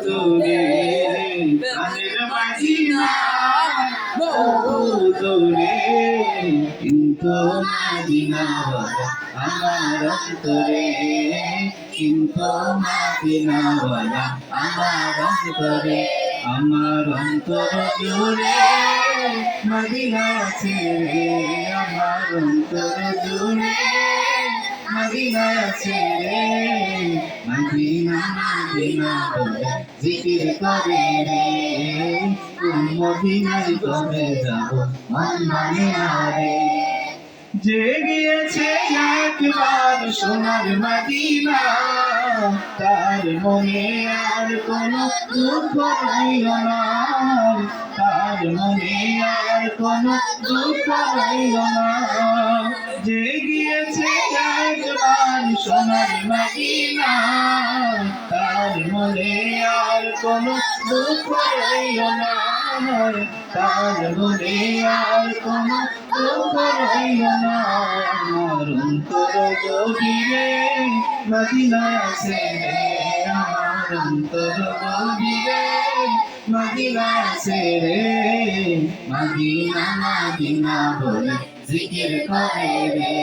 দূরে প্রাণের মদিনা বহু দূরে কিন্তু মদিনা আমার অন্তরে কিন্তু মদিনা আমার অন্তরে আমার অন্তর জুড়ে মদিনা ছেড়ে আমার অন্তর জুড়ে মদিনা ছেড়ে মদিনা মদিনা বলে জিকির করে রে কোন মদিনায় কবে যাব মন মানে না রে যে গিয়েছে একবার সোনার মদিনা তার মনে আর কোনো দুঃখ রইল না তার মনে আর কোনো দুঃখ রইল না যে গিয়েছে একবার সোনার মদিনা তার মনে আর কোনো দুঃখ রইল না তার মনে আর কোনো দুঃখ রইল না আমার অন্তর গভীরে মদিনা ছেড়ে আমার অন্তর গভীরে মদিনা ছেড়ে মদিনা মদিনা বলে জিকির করে রে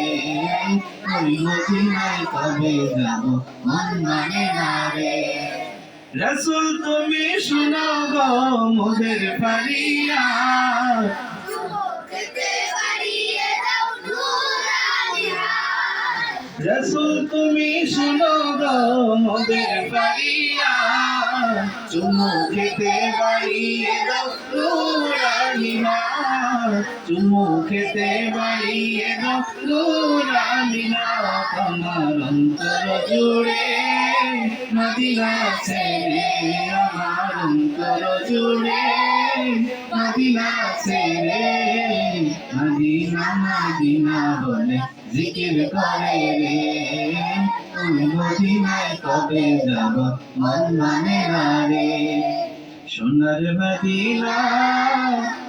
ওই মদিনায় কবে যাব মন মানে না রে রাসূল তুমি শুনো গো মোদের ফরিয়াদ রাসূল তুমি শুনো গো মোদের ফরিয়াদ চুমু খেতে বাড়িয়ে দাও নুরানি হাত চুমু খেতে বাড়িয়ে দাও নুরানি হাত আমার অন্তর জুড়ে মদিনা ছেড়ে আমার অন্তর জুড়ে মদিনা ছেড়ে মদিনা মদিনা বলে জিকির করে রে ওই মদিনায় কবে যাব মন মানে না রে সোনার মদিনা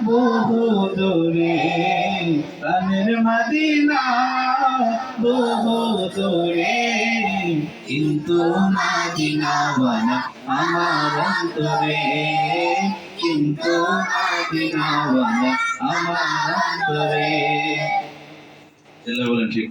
বহু দূরে প্রাণের মদিনা বহু দূরে কিন্তু মদিনা বানা আমার অন্তরে কিন্তু মদিনা বানা আমার অন্তরে বলেন ঠিক